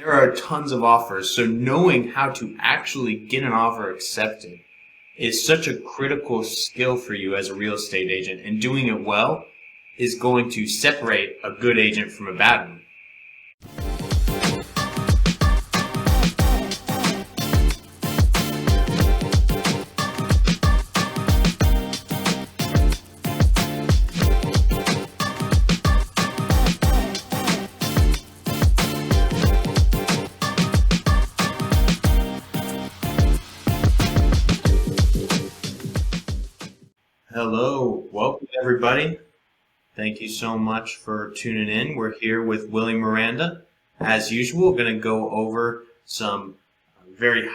There are tons of offers, so knowing how to actually get an offer accepted is such a critical skill for you as a real estate agent, and doing it well is going to separate a good agent from a bad one. Hello, welcome everybody. Thank you so much for tuning in. We're here with Willie Miranda. As usual, we're going to go over some very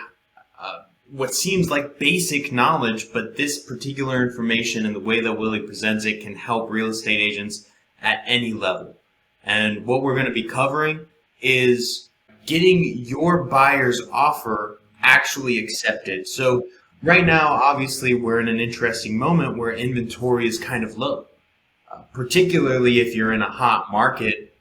what seems like basic knowledge, but this particular information and the way that Willie presents it can help real estate agents at any level. And what we're going to be covering is getting your buyer's offer actually accepted. So right now, obviously, we're in an interesting moment where inventory is kind of low. Particularly if you're in a hot market,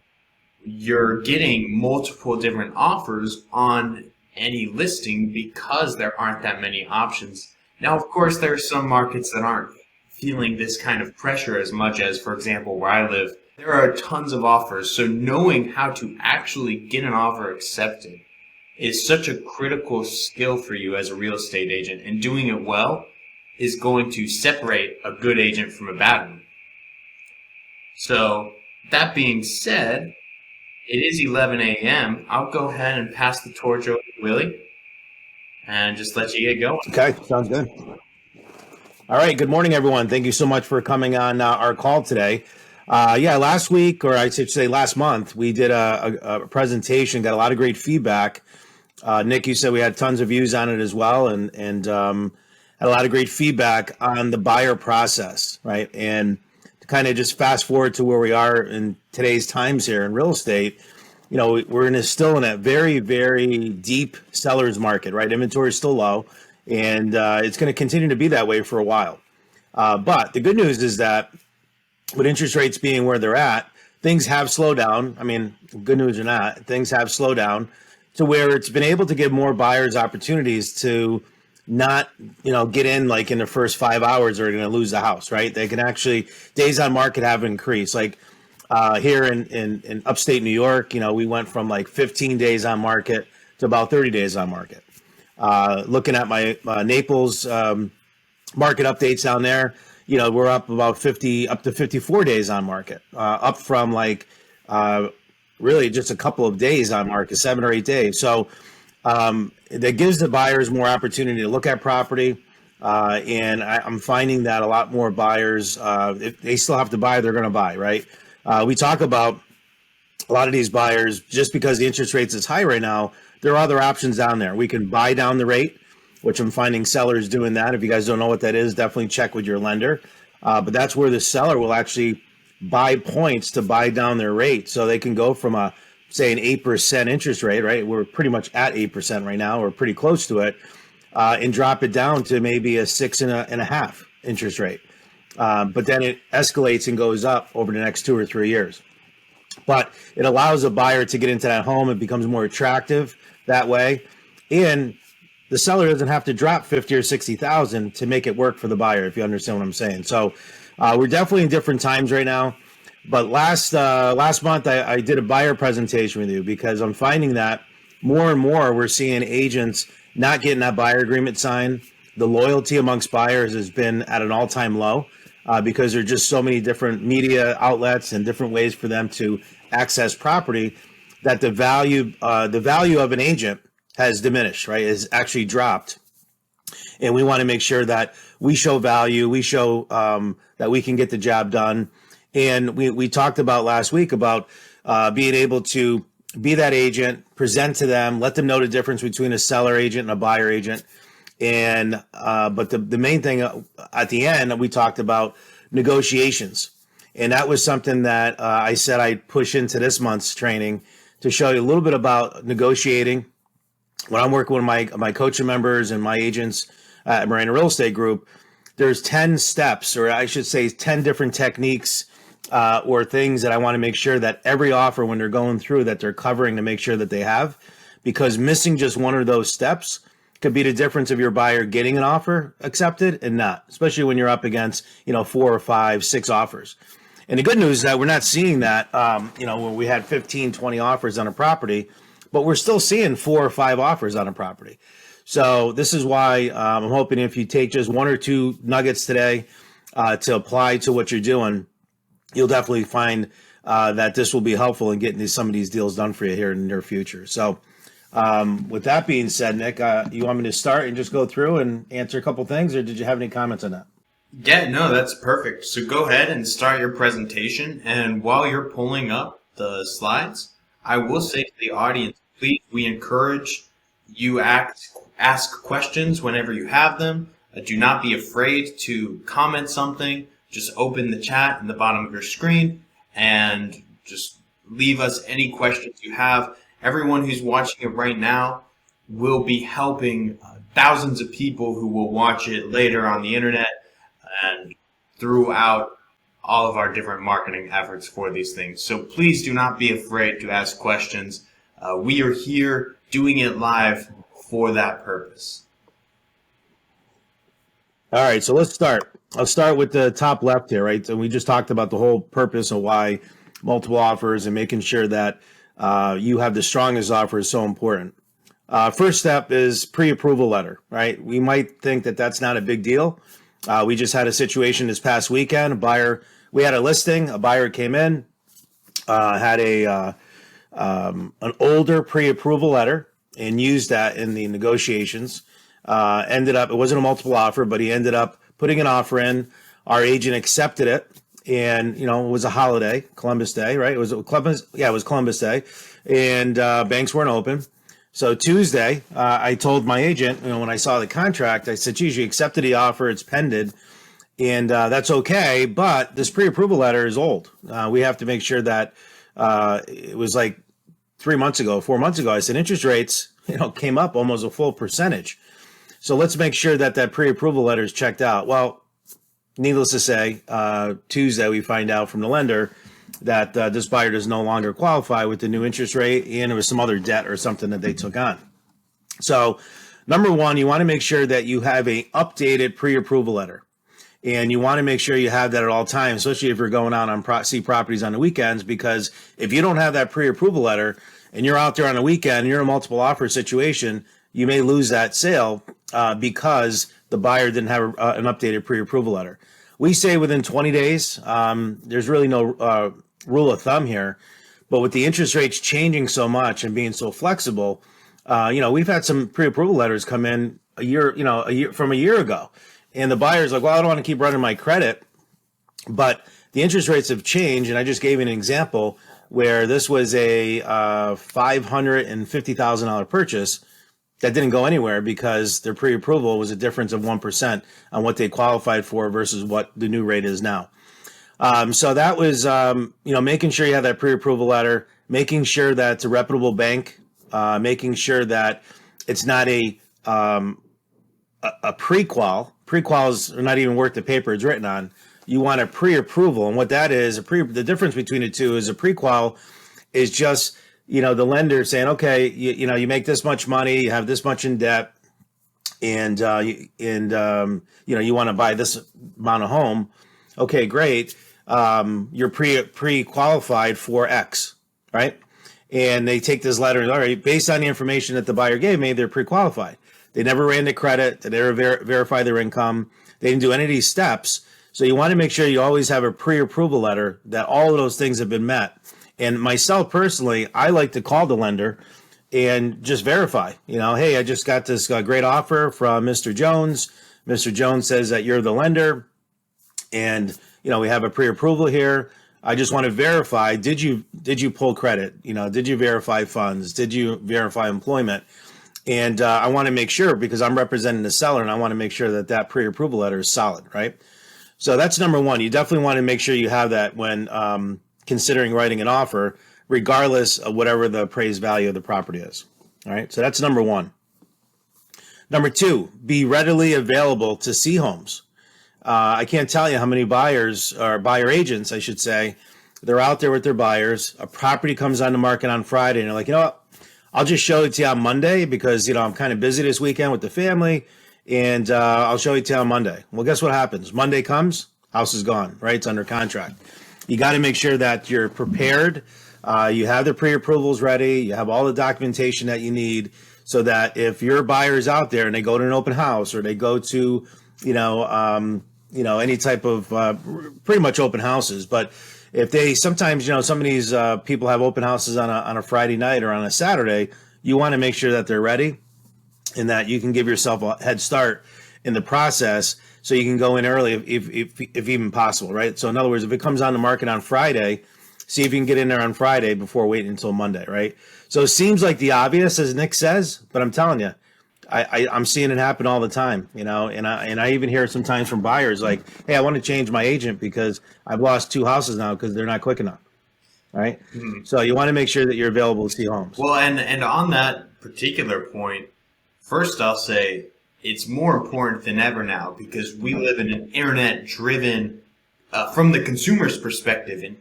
you're getting multiple different offers on any listing because there aren't that many options. Now, of course, there are some markets that aren't feeling this kind of pressure as much as, for example, where I live. There are tons of offers, so knowing how to actually get an offer accepted is such a critical skill for you as a real estate agent, and doing it well is going to separate a good agent from a bad one. So that being said, it is 11 a.m. I'll go ahead and pass the torch over to Willie and just let you get going. Okay, sounds good. All right, good morning, everyone. Thank you so much for coming on our call today. Last week, or I should say last month, we did a presentation, got a lot of great feedback. Nick, you said we had tons of views on it as well, and had a lot of great feedback on the buyer process, right? And to kind of just fast forward to where we are in today's times here in real estate, you know, we're still in a very, very deep seller's market, right? Inventory is still low, and it's going to continue to be that way for a while. But the good news is that with interest rates being where they're at, things have slowed down. I mean, good news or not, things have slowed down to where it's been able to give more buyers opportunities to not, get in like in the first 5 hours or going to lose the house, right? They can actually, days on market have increased. Like here in upstate New York, we went from like 15 days on market to about 30 days on market. Looking at my Naples market updates down there, we're up about 50, up to 54 days on market, up from like really just a couple of days on market, 7 or 8 days. So that gives the buyers more opportunity to look at property. And I'm finding that a lot more buyers, if they still have to buy, they're going to buy, right? We talk about a lot of these buyers, just because the interest rates is high right now, there are other options down there. We can buy down the rate, which I'm finding sellers doing that. If you guys don't know what that is, definitely check with your lender. But that's where the seller will actually buy points to buy down their rate. So they can go from an 8% interest rate, right? We're pretty much at 8% right now, or pretty close to it, and drop it down to maybe a 6.5% interest rate. But then it escalates and goes up over the next 2 or 3 years. But it allows a buyer to get into that home. It becomes more attractive that way. And the seller doesn't have to drop 50 or 60,000 to make it work for the buyer, if you understand what I'm saying. So we're definitely in different times right now. But last month, I did a buyer presentation with you because I'm finding that more and more we're seeing agents not getting that buyer agreement signed. The loyalty amongst buyers has been at an all-time low because there are just so many different media outlets and different ways for them to access property that the value of an agent has diminished, right? Has actually dropped. And we want to make sure that we show value, we show that we can get the job done. And we talked about last week about being able to be that agent, present to them, let them know the difference between a seller agent and a buyer agent. And but the main thing at the end, we talked about negotiations. And that was something that I said I'd push into this month's training to show you a little bit about negotiating. When I'm working with my coaching members and my agents at Miranda Real Estate Group, there's 10 steps, or I should say 10 different techniques or things that I want to make sure that every offer, when they're going through, that they're covering to make sure that they have. because missing just one of those steps could be the difference of your buyer getting an offer accepted and not, especially when you're up against, 4 or 5, 6 offers. And the good news is that we're not seeing that, when we had 15, 20 offers on a property, but we're still seeing 4 or 5 offers on a property. So this is why I'm hoping if you take just 1 or 2 nuggets today to apply to what you're doing, you'll definitely find that this will be helpful in getting some of these deals done for you here in the near future. So with that being said, Nick, you want me to start and just go through and answer a couple things, or did you have any comments on that? Yeah, no, that's perfect. So go ahead and start your presentation. And while you're pulling up the slides, I will say to the audience, please, we encourage you ask questions whenever you have them. Do not be afraid to comment something. Just open the chat in the bottom of your screen and just leave us any questions you have. Everyone who's watching it right now will be helping thousands of people who will watch it later on the internet and throughout all of our different marketing efforts for these things. So please do not be afraid to ask questions. We are here doing it live for that purpose. All right, so let's start. I'll start with the top left here, right? So we just talked about the whole purpose of why multiple offers and making sure that you have the strongest offer is so important. First step is pre-approval letter, right? We might think that that's not a big deal. We just had a situation this past weekend. We had a listing. A buyer came in, had an older pre-approval letter, and used that in the negotiations. It wasn't a multiple offer, but he ended up putting an offer in. Our agent accepted it, and it was a holiday, Columbus Day, right? It was Columbus Day, and banks weren't open. So Tuesday, I told my agent, when I saw the contract, I said, geez, you accepted the offer, it's pended, and that's okay, but this pre-approval letter is old. We have to make sure that it was like 4 months ago, I said, interest rates, came up almost a full percentage. So let's make sure that pre-approval letter is checked out. Well, needless to say, Tuesday, we find out from the lender that this buyer does no longer qualify with the new interest rate, and it was some other debt or something that they took on. So number one, you want to make sure that you have a updated pre-approval letter, and you want to make sure you have that at all times, especially if you're going out on see properties on the weekends, because if you don't have that pre-approval letter and you're out there on a weekend and you're in a multiple offer situation, you may lose that sale because the buyer didn't have an updated pre-approval letter. We say within 20 days. There's really no rule of thumb here, but with the interest rates changing so much and being so flexible, we've had some pre-approval letters come in a year from a year ago, and the buyer's like, well, I don't want to keep running my credit, but the interest rates have changed. And I just gave you an example where this was a $550,000 purchase that didn't go anywhere because their pre-approval was a difference of 1% on what they qualified for versus what the new rate is now. So that was, making sure you have that pre-approval letter, making sure that it's a reputable bank, making sure that it's not a pre-qual. Pre-quals are not even worth the paper it's written on. You want a pre-approval, and what that is, the difference between the two is a pre-qual is just the lender saying, okay, you make this much money, you have this much in debt, and you want to buy this amount of home. Okay, great. You're pre-qualified for X, right? And they take this letter, all right, based on the information that the buyer gave me, they're pre-qualified. They never ran the credit, they never verify their income, they didn't do any of these steps. So you want to make sure you always have a pre-approval letter that all of those things have been met. And myself personally, I like to call the lender and just verify, hey, I just got this great offer from Mr. Jones. Mr. Jones says that you're the lender, and we have a pre-approval here. I just want to verify, did you pull credit? Did you verify funds? Did you verify employment? And I want to make sure, because I'm representing the seller, and I want to make sure that pre-approval letter is solid, right? So that's number one. You definitely want to make sure you have that when considering writing an offer, regardless of whatever the appraised value of the property is. All right, so that's number one. Number two, be readily available to see homes. I can't tell you how many buyers, or buyer agents, I should say, they're out there with their buyers. A property comes on the market on Friday, and they're like, I'll just show it to you on Monday because, I'm kind of busy this weekend with the family, and I'll show it to you on Monday. Well, guess what happens? Monday comes, house is gone, right? It's under contract. You got to make sure that you're prepared. You have the pre-approvals ready. You have all the documentation that you need so that if your buyer is out there and they go to an open house or they go to, any type of pretty much open houses. But if they sometimes, some of these people have open houses on a Friday night or on a Saturday, you want to make sure that they're ready and that you can give yourself a head start in the process so you can go in early if even possible, right? So in other words, if it comes on the market on Friday, see if you can get in there on Friday before waiting until Monday, right? So it seems like the obvious, as Nick says, but I'm telling you, I'm seeing it happen all the time, and I even hear sometimes from buyers like, hey, I want to change my agent because I've lost 2 houses now because they're not quick enough, right? Mm-hmm. So you want to make sure that you're available to see homes. Well, and on that particular point, first I'll say it's more important than ever now because we live in an internet-driven, from the consumer's perspective, an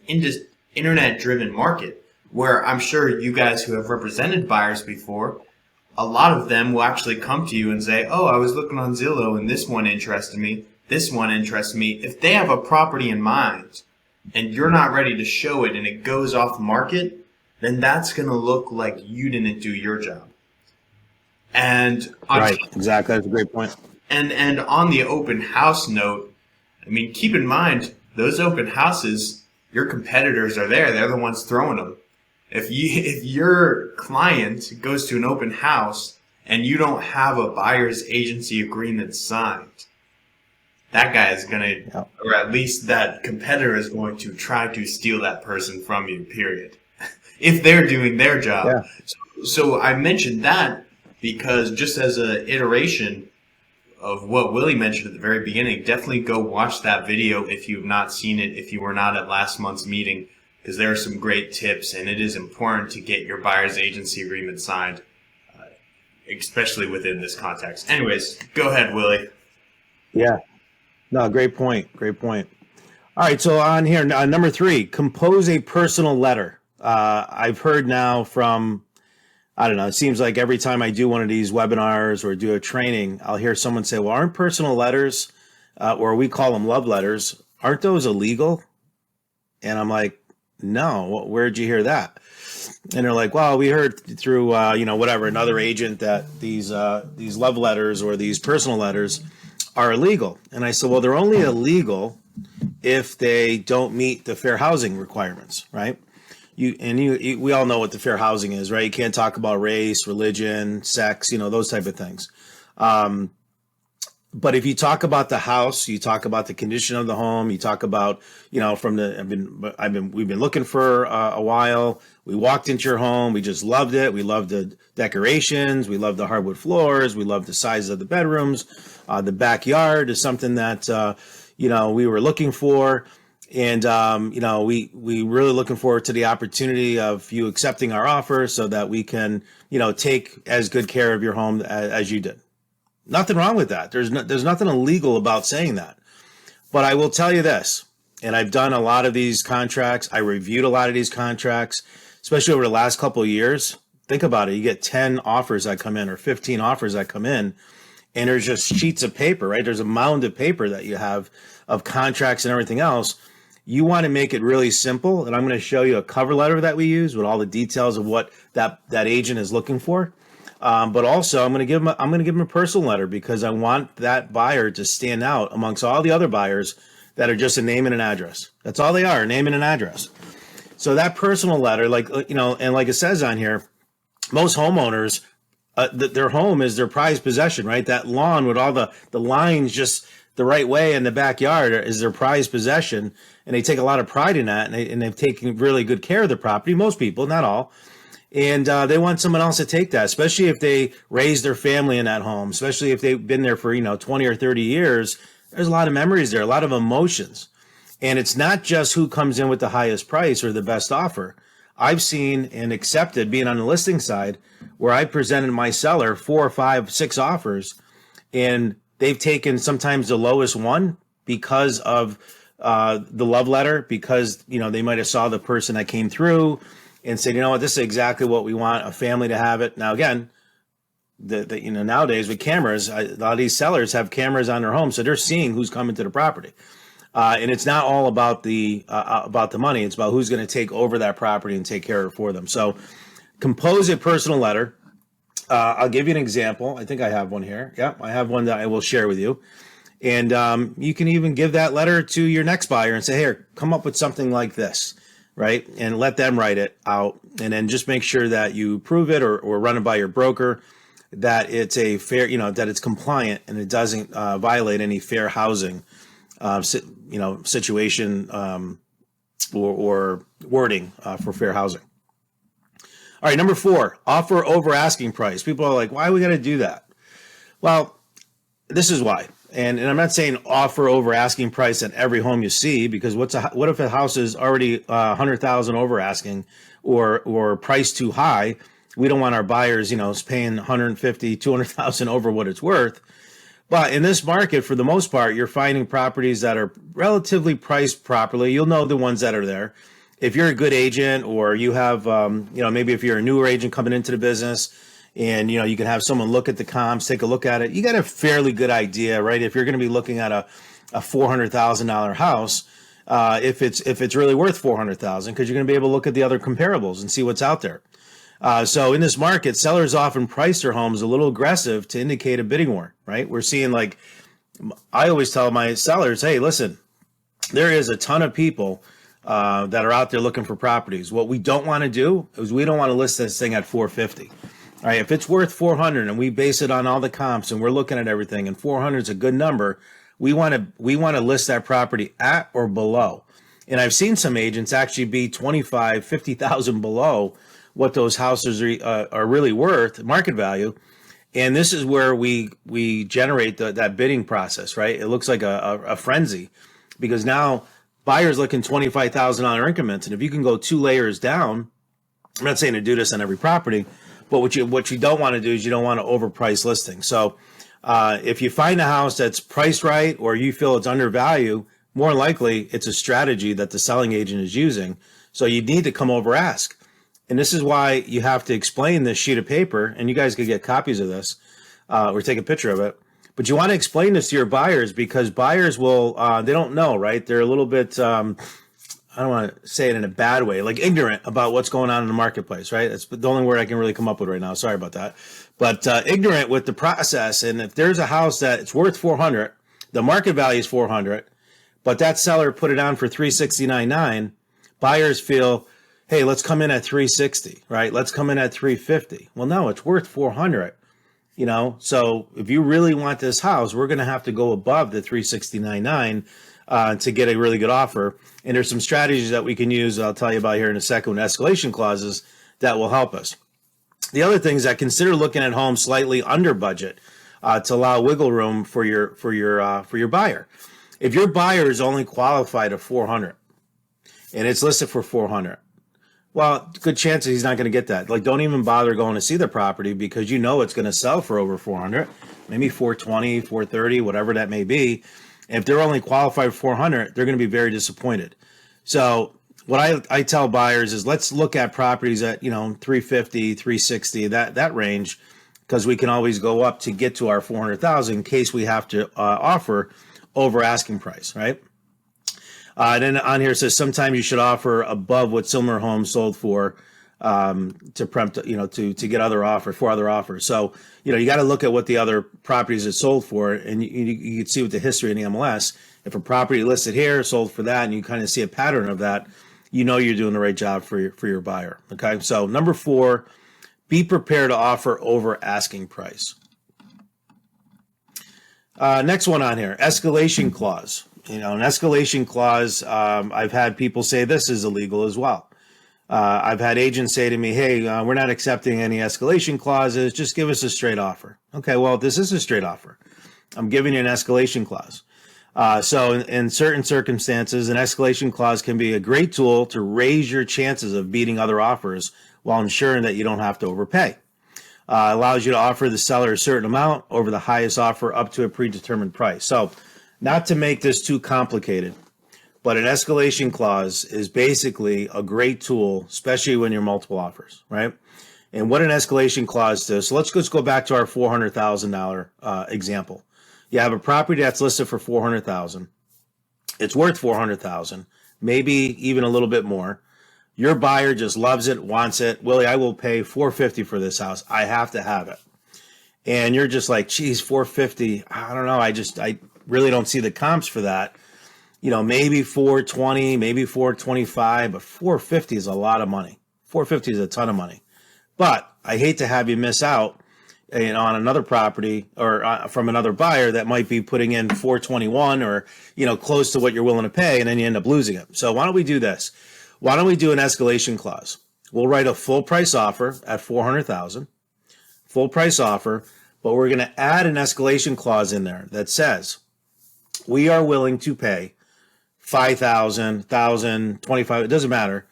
internet-driven market where I'm sure you guys who have represented buyers before, a lot of them will actually come to you and say, oh, I was looking on Zillow and this one interested me, this one interested me. If they have a property in mind and you're not ready to show it and it goes off market, then that's going to look like you didn't do your job. And right, exactly. That's a great point. And on the open house note, I mean, keep in mind, those open houses, your competitors are there. They're the ones throwing them. If your client goes to an open house and you don't have a buyer's agency agreement signed, that guy is going to, or at least that competitor is going to try to steal that person from you, period. If they're doing their job. Yeah. So I mentioned that because just as an iteration of what Willie mentioned at the very beginning, definitely go watch that video if you have not seen it, if you were not at last month's meeting, because there are some great tips, and it is important to get your buyer's agency agreement signed, especially within this context. Anyways, go ahead, Willie. Yeah. No, great point. Great point. All right, so on here, number 3, compose a personal letter. I've heard now from, I don't know, it seems like every time I do one of these webinars or do a training, I'll hear someone say, well, aren't personal letters, or we call them love letters, aren't those illegal? And I'm like, no, where'd you hear that? And they're like, well, we heard through, whatever, another agent that these love letters or these personal letters are illegal. And I said, well, they're only illegal if they don't meet the fair housing requirements, right? We all know what the fair housing is, right? You can't talk about race, religion, sex, those type of things. But if you talk about the house, you talk about the condition of the home, you talk about, we've been looking for a while. We walked into your home. We just loved it. We loved the decorations. We loved the hardwood floors. We loved the size of the bedrooms. The backyard is something that, we were looking for. And, we really looking forward to the opportunity of you accepting our offer so that we can, take as good care of your home as you did. Nothing wrong with that. There's nothing illegal about saying that. But I will tell you this, and I've done a lot of these contracts. I reviewed a lot of these contracts, especially over the last couple of years. Think about it. You get 10 offers that come in or 15 offers that come in, and there's just sheets of paper, right? There's a mound of paper that you have of contracts and everything else. You want to make it really simple, and I'm going to show you a cover letter that we use with all the details of what that agent is looking for. But also, I'm going to give him a personal letter because I want that buyer to stand out amongst all the other buyers that are just a name and an address. That's all they are, a name and an address. So that personal letter, and like it says on here, most homeowners, their home is their prized possession, right? That lawn with all the lines just the right way in the backyard is their prized possession, and they take a lot of pride in that, and they've taken really good care of the property. Most people, not all. And they want someone else to take that, especially if they raised their family in that home, especially if they've been there for, 20 or 30 years. There's a lot of memories there, a lot of emotions. And it's not just who comes in with the highest price or the best offer. I've seen and accepted, being on the listing side, where I presented my seller 4 or 5, 6 offers, and they've taken sometimes the lowest one because of the love letter, because, they might have saw the person that came through, and said, you know what, this is exactly what we want a family to have it. Now, again, nowadays with cameras, a lot of these sellers have cameras on their home, so they're seeing who's coming to the property. And it's not all about the money. It's about who's going to take over that property and take care of it for them. So compose a personal letter. I'll give you an example. I think I have one here. Yeah, I have one that I will share with you. And you can even give that letter to your next buyer and say, here, come up with something like this, right? And let them write it out. And then just make sure that you prove it or run it by your broker, that it's a fair, that it's compliant and it doesn't violate any fair housing situation or wording for fair housing. All right, number 4, offer over asking price. People are like, why are we going to do that? Well, this is why. And I'm not saying offer over asking price at every home you see, because what if a house is already $100,000 over asking or priced too high? We don't want our buyers, paying $150,000, $200,000 over what it's worth. But in this market, for the most part, you're finding properties that are relatively priced properly. You'll know the ones that are there. If you're a good agent, or you have, maybe if you're a newer agent coming into the business, and you can have someone look at the comps, take a look at it, you got a fairly good idea, right? If you're going to be looking at a $400,000 house, if it's really worth $400,000, because you're going to be able to look at the other comparables and see what's out there. So in this market, sellers often price their homes a little aggressive to indicate a bidding war, right? We're seeing, like, I always tell my sellers, hey, listen, there is a ton of people that are out there looking for properties. What we don't want to do is we don't want to list this thing at $450,000. All right, if it's worth $400,000 and we base it on all the comps and we're looking at everything and $400,000 is a good number, we want to list that property at or below. And I've seen some agents actually be $25,000, $50,000 below what those houses are really worth, market value. And this is where we generate that bidding process, right? It looks like a frenzy, because now buyers looking $25,000 increments. And if you can go 2 layers down, I'm not saying to do this on every property, but what you don't want to do is you don't want to overprice listings. So if you find a house that's priced right, or you feel it's undervalued, more likely it's a strategy that the selling agent is using. So you need to come over ask. And this is why you have to explain this sheet of paper, and you guys could get copies of this or take a picture of it. But you want to explain this to your buyers, because buyers will, they don't know, right? They're a little bit, I don't want to say it in a bad way, like ignorant about what's going on in the marketplace, right? That's the only word I can really come up with right now. Sorry about that. But ignorant with the process. And if there's a house that it's worth $400,000, the market value is $400,000, but that seller put it on for $369,900, buyers feel, hey, let's come in at $360,000, right? Let's come in at $350,000. Well, no, it's worth $400,000. So if you really want this house, we're going to have to go above the $369,900 to get a really good offer. And there's some strategies that we can use, I'll tell you about here in a second, with escalation clauses that will help us. The other thing is that consider looking at homes slightly under budget to allow wiggle room for your buyer. If your buyer is only qualified at $400,000 and it's listed for $400,000, well, good chance he's not going to get that. Like, don't even bother going to see the property, because it's going to sell for over $400,000, maybe $420,000, $430,000, whatever that may be. And if they're only qualified for $400,000, they're going to be very disappointed. So what I tell buyers is, let's look at properties at $350,000, $360,000, that range, because we can always go up to get to our $400,000 in case we have to offer over asking price, right? And then on here it says sometimes you should offer above what similar homes sold for to prompt, to get other offers. So, you got to look at what the other properties are sold for, and you can see with the history in the MLS, if a property listed here sold for that, and you kind of see a pattern of that, you're doing the right job for your buyer. Okay. So number 4, be prepared to offer over asking price. Next one on here, escalation clause. An escalation clause, I've had people say this is illegal as well. I've had agents say to me, hey, we're not accepting any escalation clauses. Just give us a straight offer. Okay, well, this is a straight offer. I'm giving you an escalation clause. So in certain circumstances, an escalation clause can be a great tool to raise your chances of beating other offers while ensuring that you don't have to overpay. Allows you to offer the seller a certain amount over the highest offer up to a predetermined price. So not to make this too complicated, But an escalation clause is basically a great tool, especially when you're multiple offers, right? And what an escalation clause does, so let's just go back to our $400,000 example. You have a property that's listed for $400,000. It's worth $400,000, maybe even a little bit more. Your buyer just loves it, wants it. Willie, I will pay $450 for this house. I have to have it. And you're just like, geez, $450. I don't know. I really don't see the comps for that. Maybe $420, maybe $425, but $450 is a lot of money. $450 is a ton of money. But I hate to have you miss out on another property or from another buyer that might be putting in $421 or close to what you're willing to pay, and then you end up losing it. So why don't we do this? Why don't we do an escalation clause? We'll write a full price offer at $400,000, full price offer, but we're going to add an escalation clause in there that says we are willing to pay $5,000, $1,000, $25, it doesn't matter,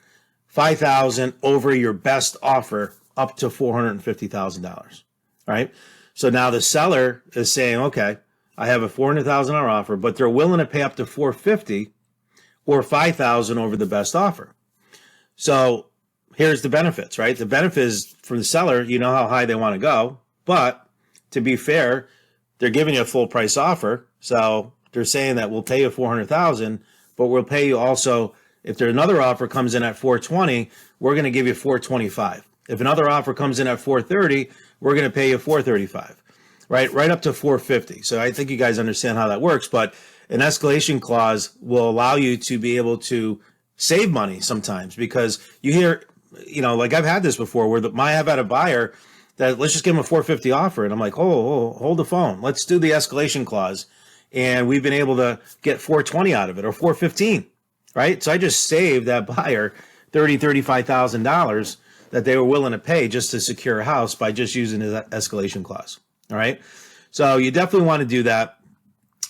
$5,000 over your best offer up to $450,000, right? So now the seller is saying, okay, I have a $400,000 offer, but they're willing to pay up to $450,000 or $5,000 over the best offer. So here's the benefits, right? The benefit is for the seller, you know how high they want to go, but to be fair, they're giving you a full price offer. So they're saying that we'll pay you $400,000, but we'll pay you also, if there's another offer comes in at $420,000, we're going to give you $425,000. If another offer comes in at $430,000, we're going to pay you $435,000, right up to $450,000. So I think you guys understand how that works, but an escalation clause will allow you to be able to save money sometimes, because you hear, like I've had this before where I've had a buyer that, let's just give them a $450,000 offer. And I'm like, hold the phone. Let's do the escalation clause. And we've been able to get $420,000 out of it, or $415,000, right? So I just saved that buyer $30,000, $35,000 that they were willing to pay just to secure a house by just using the escalation clause. All right. So you definitely want to do that.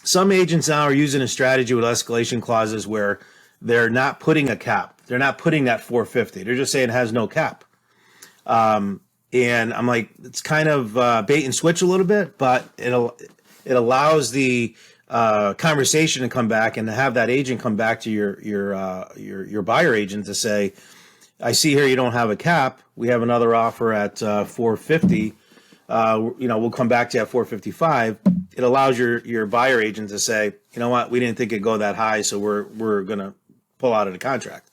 Some agents now are using a strategy with escalation clauses where they're not putting a cap. They're not putting that $450,000. They're just saying it has no cap. And I'm like, it's kind of bait and switch a little bit, but it allows the conversation to come back and to have that agent come back to your buyer agent to say, I see here you don't have a cap. We have another offer at $450,000. We'll come back to you at $455,000. It allows your buyer agent to say, you know what, we didn't think it'd go that high, so we're gonna pull out of the contract.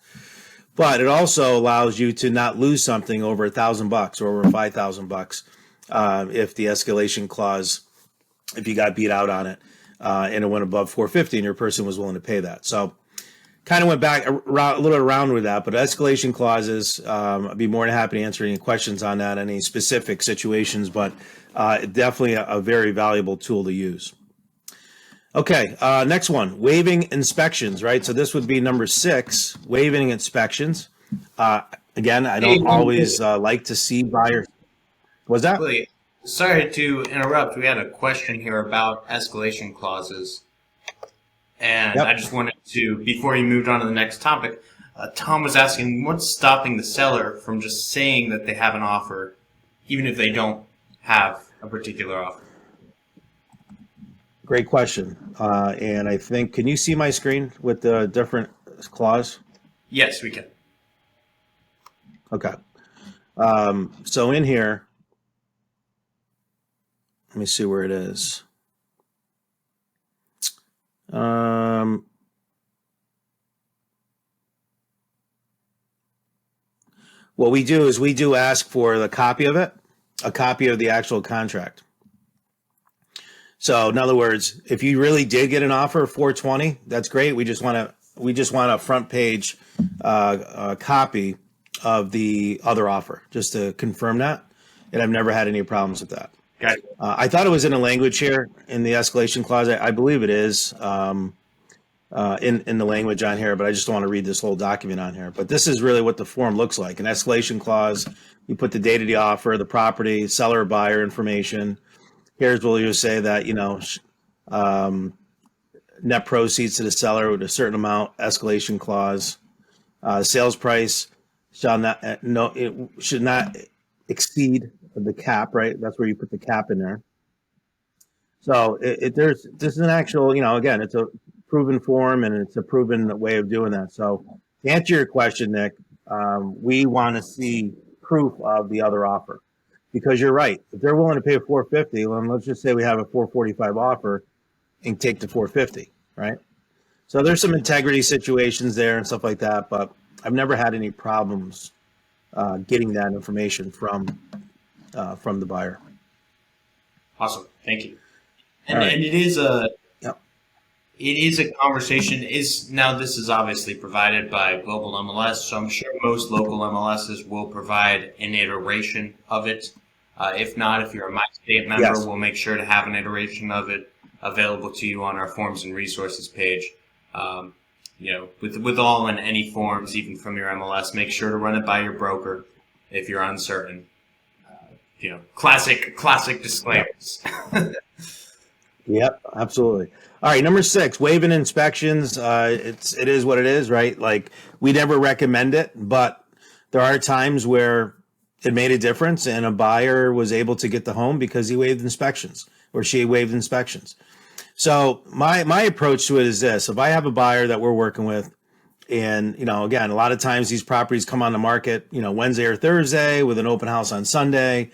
But it also allows you to not lose something over $1,000 or over $5,000 if the escalation clause, if you got beat out on it and it went above $450,000 and your person was willing to pay that. So kind of went back a little around with that, but escalation clauses, I'd be more than happy to answer any questions on that, any specific situations, but definitely a very valuable tool to use. Okay, next one, waiving inspections, right? So this would be number 6, waiving inspections. Again, I don't always like to see buyers. Was that? Willie, sorry to interrupt. We had a question here about escalation clauses. And Yep. I just wanted to, before you moved on to the next topic, Tom was asking, what's stopping the seller from just saying that they have an offer, even if they don't have a particular offer? Great question. And I think, can you see my screen with the different clause? Yes, we can. Okay. So in here, let me see where it is. What we do is we do ask for the copy of it, a copy of the actual contract. So in other words, if you really did get an offer of $420,000, that's great. We just want a front page copy of the other offer just to confirm that. And I've never had any problems with that. Okay. I thought it was in a language here in the escalation clause. I believe it is in the language on here, but I just don't want to read this whole document on here. But this is really what the form looks like. An escalation clause, you put the date of the offer, the property, seller or buyer information. Here's where you say that, net proceeds to the seller with a certain amount, escalation clause. Sales price it should not exceed the cap, right? That's where you put the cap in there. So this is an actual, again, it's proven form and it's a proven way of doing that. So to answer your question, Nick, we want to see proof of the other offer because you're right. If they're willing to pay 450, well, let's just say we have a 445 offer and take the 450, right? So there's some integrity situations there and stuff like that, but I've never had any problems getting that information from the buyer. Awesome. Thank you. All right. And it is a Yep. it is a conversation. Now this is obviously provided by Global MLS, so I'm sure most local MLSs will provide an iteration of it. If not, if you're a My State member, Yes. we'll make sure to have an iteration of it available to you on our forms and resources page. With all and any forms, even from your MLS, make sure to run it by your broker if you're uncertain. Classic disclaimers. Yep, absolutely. All right, number 6, waiving inspections. It is what it is, right? Like we never recommend it, but there are times where it made a difference, and a buyer was able to get the home because he waived inspections or she waived inspections. So my approach to it is this: if I have a buyer that we're working with, and again, a lot of times these properties come on the market, Wednesday or Thursday with an open house on Sunday.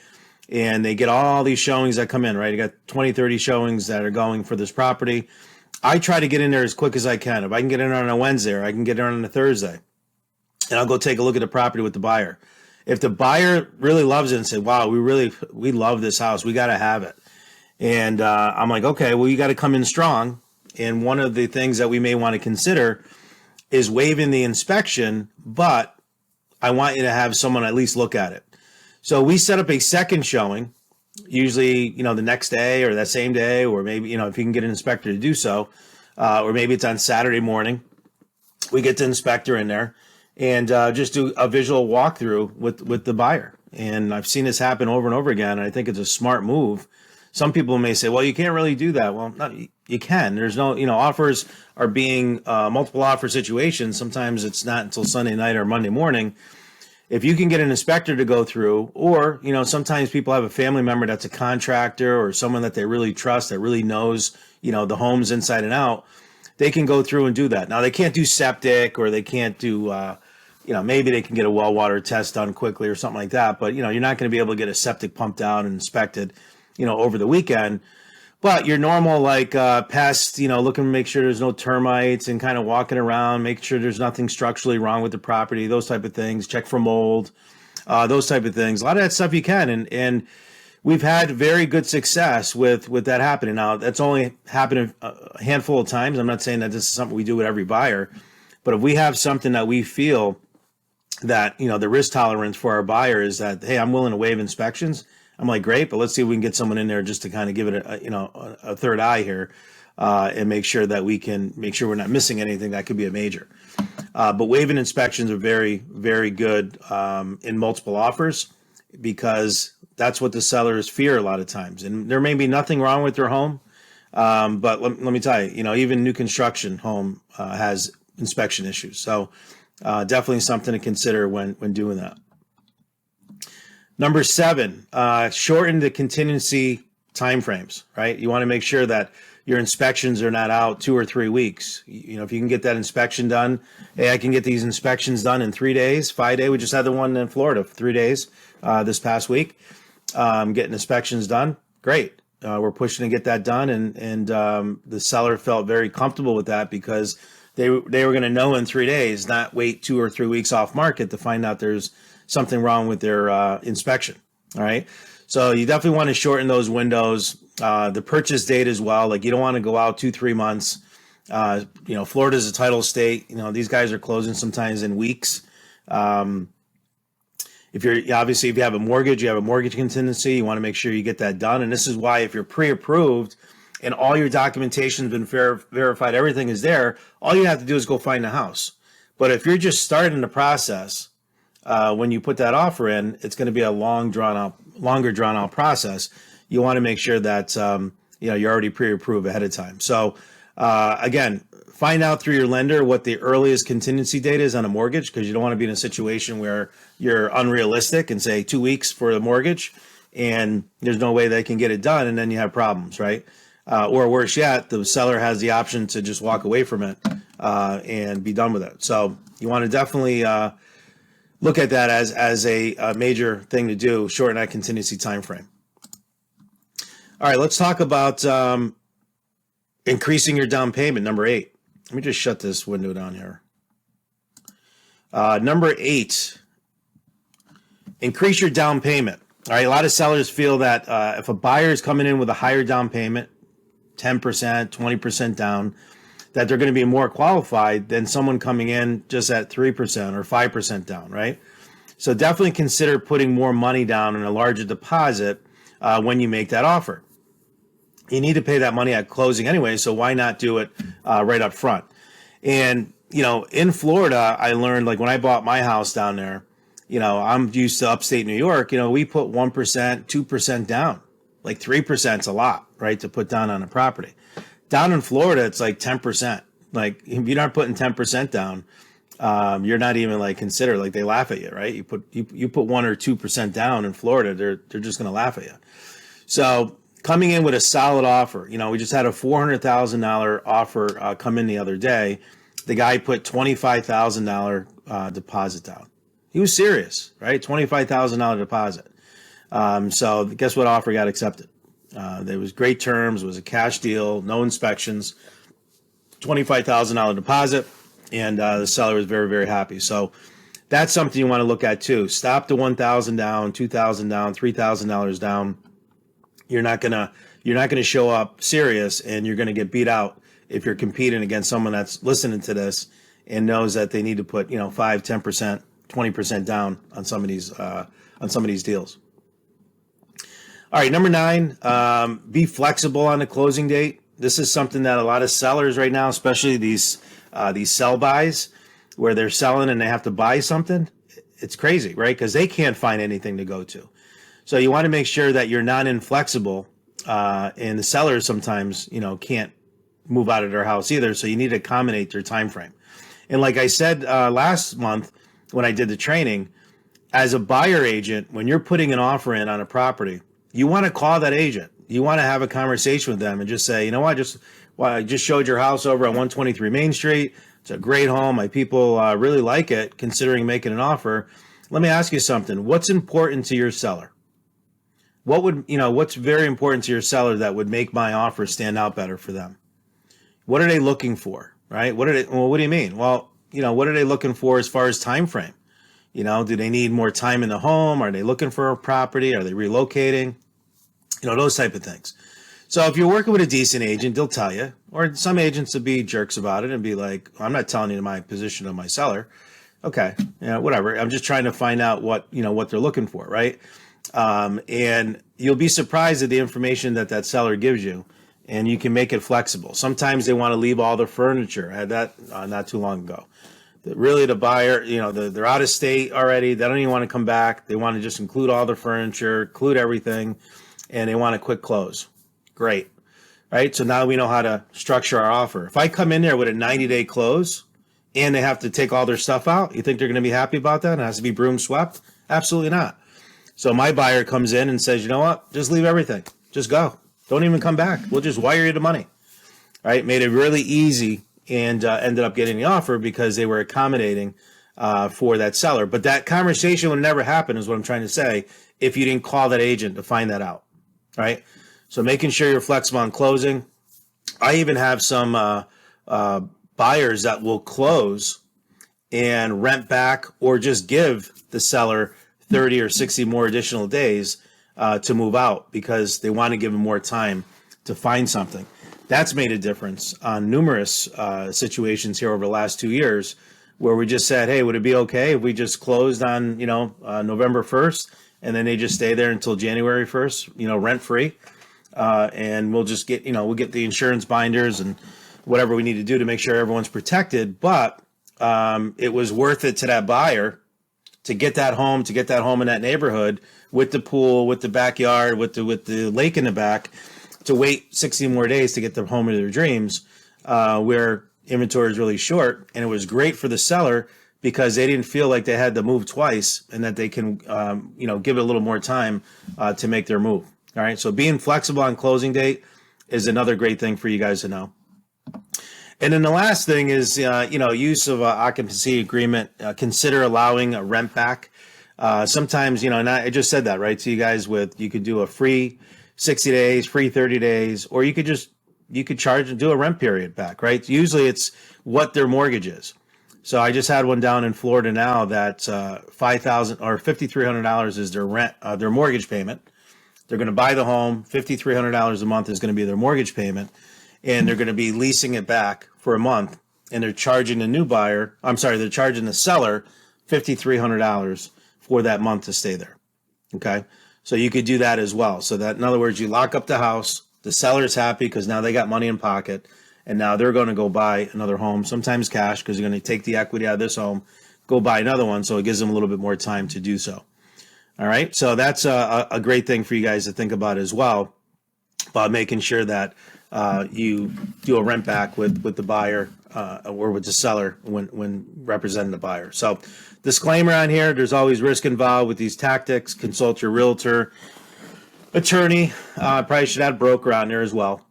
And they get all these showings that come in, right? You got 20, 30 showings that are going for this property. I try to get in there as quick as I can. If I can get in on a Wednesday or I can get in on a Thursday, and I'll go take a look at the property with the buyer. If the buyer really loves it and say, wow, we love this house, we got to have it. And I'm like, okay, well, you got to come in strong. And one of the things that we may want to consider is waiving the inspection, but I want you to have someone at least look at it. So we set up a second showing, usually, the next day or that same day, or maybe, if you can get an inspector to do so, or maybe it's on Saturday morning. We get the inspector in there and just do a visual walkthrough with the buyer. And I've seen this happen over and over again. And I think it's a smart move. Some people may say, well, you can't really do that. Well, no, you can. There's no, offers are being multiple offer situations. Sometimes it's not until Sunday night or Monday morning. If you can get an inspector to go through, or, sometimes people have a family member that's a contractor or someone that they really trust that really knows, the homes inside and out, they can go through and do that. Now, they can't do septic or they can't do, maybe they can get a well water test done quickly or something like that. But, you're not going to be able to get a septic pumped out and inspected, over the weekend. But your normal pest, looking to make sure there's no termites and kind of walking around, make sure there's nothing structurally wrong with the property, those type of things, check for mold, those type of things. A lot of that stuff you can. And we've had very good success with that happening. Now, that's only happened a handful of times. I'm not saying that this is something we do with every buyer. But if we have something that we feel that, the risk tolerance for our buyer is that, hey, I'm willing to waive inspections, I'm like, great, but let's see if we can get someone in there just to kind of give it a third eye here and make sure that we can make sure we're not missing anything that could be a major. But waiving inspections are very, very good in multiple offers because that's what the sellers fear a lot of times. And there may be nothing wrong with their home, but let me tell you, even new construction home has inspection issues. So definitely something to consider when doing that. Number 7, shorten the contingency timeframes, right? You want to make sure that your inspections are not out 2 or 3 weeks. If you can get that inspection done, hey, I can get these inspections done in 3 days, 5 days. We just had the one in Florida for 3 days this past week. Getting inspections done, great. We're pushing to get that done, and the seller felt very comfortable with that because they were going to know in 3 days, not wait 2 or 3 weeks off market to find out there's something wrong with their inspection. All right. So you definitely want to shorten those windows. The purchase date as well. Like you don't want to go out 2-3 months. Florida's a title state. These guys are closing sometimes in weeks. If you have a mortgage, you have a mortgage contingency. You want to make sure you get that done. And this is why if you're pre-approved and all your documentation has been verified, everything is there, all you have to do is go find the house. But if you're just starting the process, when you put that offer in, it's going to be a longer drawn out process. You want to make sure that you're already pre-approved ahead of time. So again, find out through your lender what the earliest contingency date is on a mortgage, because you don't want to be in a situation where you're unrealistic and say 2 weeks for the mortgage and there's no way they can get it done, and then you have problems, right? or worse yet, the seller has the option to just walk away from it and be done with it. So you want to definitely look at that as a major thing to do, shorten that contingency time frame. All right, let's talk about increasing your down payment, number 8. Let me just shut this window down here. Number 8, increase your down payment. All right, a lot of sellers feel that if a buyer is coming in with a higher down payment, 10%, 20% down, that they're going to be more qualified than someone coming in just at 3% or 5% down, right? So definitely consider putting more money down in a larger deposit when you make that offer. You need to pay that money at closing anyway, so why not do it right up front? And, in Florida, I learned, like when I bought my house down there, I'm used to upstate New York, we put 1%, 2% down. Like 3% is a lot, right, to put down on a property. Down in Florida, it's like 10%. Like if you're not putting 10% down, you're not even like considered. Like they laugh at you, right? You put 1 or 2% down in Florida, they're just going to laugh at you. So coming in with a solid offer, we just had a $400,000 offer come in the other day. The guy put $25,000 deposit down. He was serious, right? $25,000 deposit. So guess what offer got accepted? There was great terms. It was a cash deal, no inspections, $25,000 deposit, and the seller was very, very happy. So that's something you want to look at too. Stop the $1,000 down, $2,000 down, $3,000 down. You're not gonna show up serious, and you're gonna get beat out if you're competing against someone that's listening to this and knows that they need to put 5, 10%, 20% down on some of these deals. All right, number 9, be flexible on the closing date. This is something that a lot of sellers right now, especially these sell buys, where they're selling and they have to buy something. It's crazy, right? Because they can't find anything to go to. So you want to make sure that you're not inflexible, and the sellers sometimes, can't move out of their house either. So you need to accommodate their time frame. And like I said last month when I did the training, as a buyer agent, when you're putting an offer in on a property, you want to call that agent. You want to have a conversation with them and just say, I just showed your house over on 123 Main Street. It's a great home. My people really like it, considering making an offer. Let me ask you something. What's important to your seller? What's very important to your seller that would make my offer stand out better for them? What are they looking for, right? What do you mean? Well, what are they looking for as far as time frame? Do they need more time in the home? Are they looking for a property? Are they relocating? Those type of things. So if you're working with a decent agent, they'll tell you, or some agents will be jerks about it and be like, I'm not telling you my position of my seller. Okay, whatever. I'm just trying to find out what they're looking for, right? And you'll be surprised at the information that seller gives you, and you can make it flexible. Sometimes they want to leave all the furniture. I had that not too long ago. Really, the buyer, they're out of state already. They don't even want to come back. They want to just include all the furniture, include everything, and they want a quick close. Great, right? So now we know how to structure our offer. If I come in there with a 90-day close and they have to take all their stuff out, you think they're going to be happy about that? It has to be broom swept? Absolutely not. So my buyer comes in and says, you know what? Just leave everything. Just go. Don't even come back. We'll just wire you the money. Right? Made it really easy, and ended up getting the offer because they were accommodating for that seller. But that conversation would never happen, is what I'm trying to say, if you didn't call that agent to find that out. Right? So making sure you're flexible on closing. I even have some buyers that will close and rent back, or just give the seller 30 or 60 more additional days to move out, because they want to give them more time to find something. That's made a difference on numerous situations here over the last 2 years, where we just said, hey, would it be okay if we just closed on November 1st, and then they just stay there until January 1st, rent free, and we'll just get we'll get the insurance binders and whatever we need to do to make sure everyone's protected. But it was worth it to that buyer to get that home in that neighborhood, with the pool, with the backyard, with the lake in the back, to wait 60 more days to get the home of their dreams, where inventory is really short. And it was great for the seller because they didn't feel like they had to move twice, and that they can give it a little more time to make their move. All right. So being flexible on closing date is another great thing for you guys to know. And then the last thing is, use of occupancy agreement. Consider allowing a rent back. Sometimes, and I just said that, right? So you guys you could do a free 60 days, free 30 days, or you could charge and do a rent period back, right? Usually it's what their mortgage is. So I just had one down in Florida now that $5,000 or $5,300 is their rent, their mortgage payment. They're going to buy the home. $5,300 a month is going to be their mortgage payment, and they're going to be leasing it back for a month. And they're charging they're charging the seller $5,300 for that month to stay there. Okay, so you could do that as well. So that, in other words, you lock up the house. The seller's happy because now they got money in pocket. And now they're going to go buy another home, sometimes cash, because they're going to take the equity out of this home, go buy another one. So it gives them a little bit more time to do so. All right. So that's a great thing for you guys to think about as well, about making sure that you do a rent back with the buyer or with the seller when representing the buyer. So disclaimer on here, there's always risk involved with these tactics. Consult your realtor, attorney. Probably should add broker on there as well.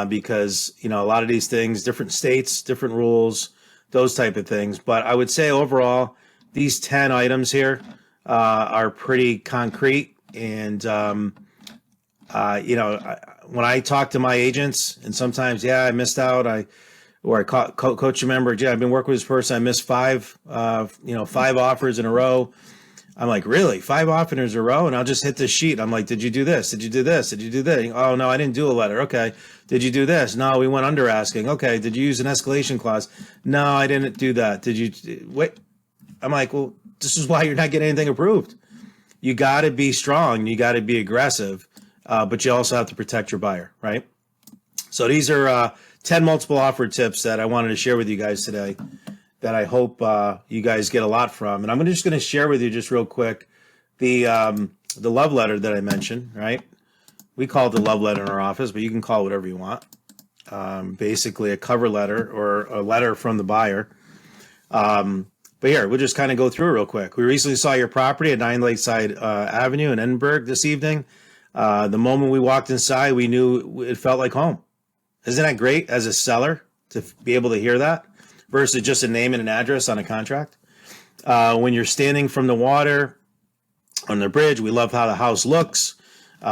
Because, a lot of these things, different states, different rules, those type of things. But I would say overall, these 10 items here are pretty concrete. And, when I talk to my agents, and sometimes, I missed out. I coach a member, I've been working with this person. I missed five offers in a row. I'm like, really? 5 offers in a row? And I'll just hit this sheet. I'm like, did you do this? Did you do this? Did you do that? Oh, no, I didn't do a letter. Okay. Did you do this? No, we went under asking. Okay. Did you use an escalation clause? No, I didn't do that. Did you wait? I'm like, well, this is why you're not getting anything approved. You got to be strong. You got to be aggressive, but you also have to protect your buyer, right? So these are 10 multiple offer tips that I wanted to share with you guys today, that I hope you guys get a lot from. And I'm just going to share with you just real quick the love letter that I mentioned, right? We call it the love letter in our office, but you can call it whatever you want. Basically a cover letter or a letter from the buyer. But here, we'll just kind of go through it real quick. We recently saw your property at 9 Lakeside Avenue in Edinburgh this evening. The moment we walked inside, we knew it felt like home. Isn't that great as a seller to be able to hear that? Versus just a name and an address on a contract. When you're standing from the water on the bridge, we love how the house looks